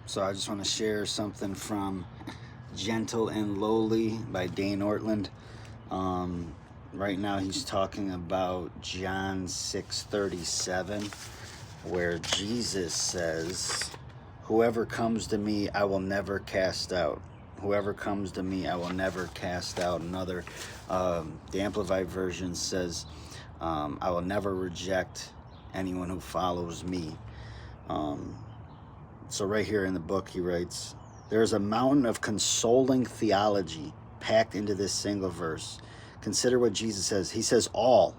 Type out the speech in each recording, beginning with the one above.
So I just want to share something from Gentle and Lowly by Dane Ortland. Right now he's talking about John 6:37, where Jesus says, "Whoever comes to me, I will never cast out. Whoever comes to me, I will never cast out." Another, the Amplified Version says, "I will never reject anyone who follows me." So right here in the book he writes, "There is a mountain of consoling theology packed into this single verse. Consider what Jesus says. He says all,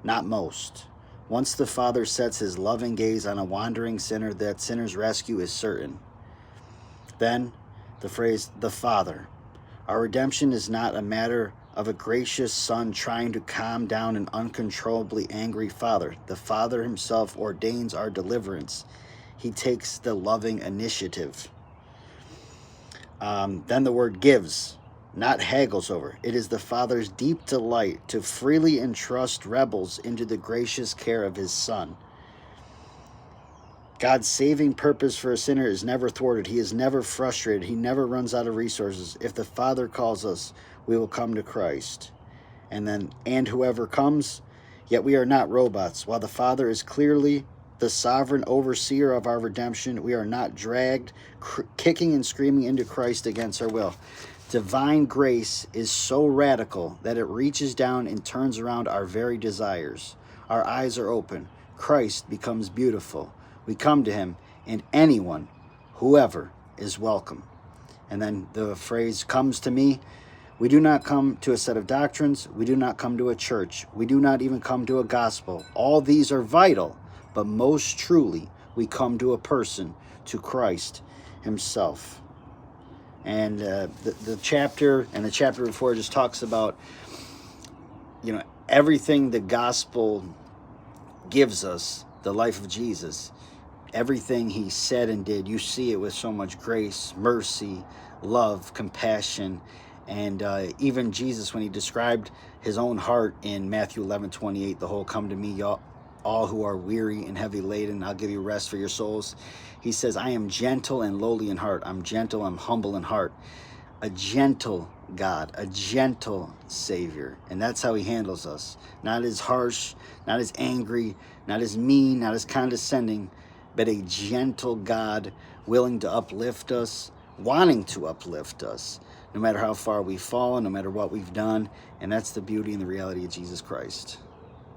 not most. Once the Father sets his loving gaze on a wandering sinner, that sinner's rescue is certain." Then the phrase, "the Father." Our redemption is not a matter of a gracious son trying to calm down an uncontrollably angry father. The Father himself ordains our deliverance. He takes the loving initiative. Then the word "gives," not haggles over. It is the Father's deep delight to freely entrust rebels into the gracious care of his Son. God's saving purpose for a sinner is never thwarted. He is never frustrated. He never runs out of resources. If the Father calls us, we will come to Christ. And whoever comes, yet we are not robots. While the Father is clearly the sovereign overseer of our redemption, we are not dragged, kicking and screaming into Christ against our will. Divine grace is so radical that it reaches down and turns around our very desires. Our eyes are open. Christ becomes beautiful. We come to him, and anyone, whoever, is welcome. And then the phrase "comes to me." We do not come to a set of doctrines. We do not come to a church. We do not even come to a gospel. All these are vital, but most truly, we come to a person, to Christ himself. And the chapter and the chapter before just talks about, everything the gospel gives us, the life of Jesus. Everything he said and did, you see it with so much grace, mercy, love, compassion. And even Jesus, when he described his own heart in Matthew 11:28, the whole "come to me, all who are weary and heavy laden, I'll give you rest for your souls." He says, "I am gentle and lowly in heart." I'm gentle, I'm humble in heart. A gentle God, a gentle Savior. And that's how he handles us. Not as harsh, not as angry, not as mean, not as condescending, but a gentle God willing to uplift us, wanting to uplift us, no matter how far we've fallen, no matter what we've done. And that's the beauty and the reality of Jesus Christ.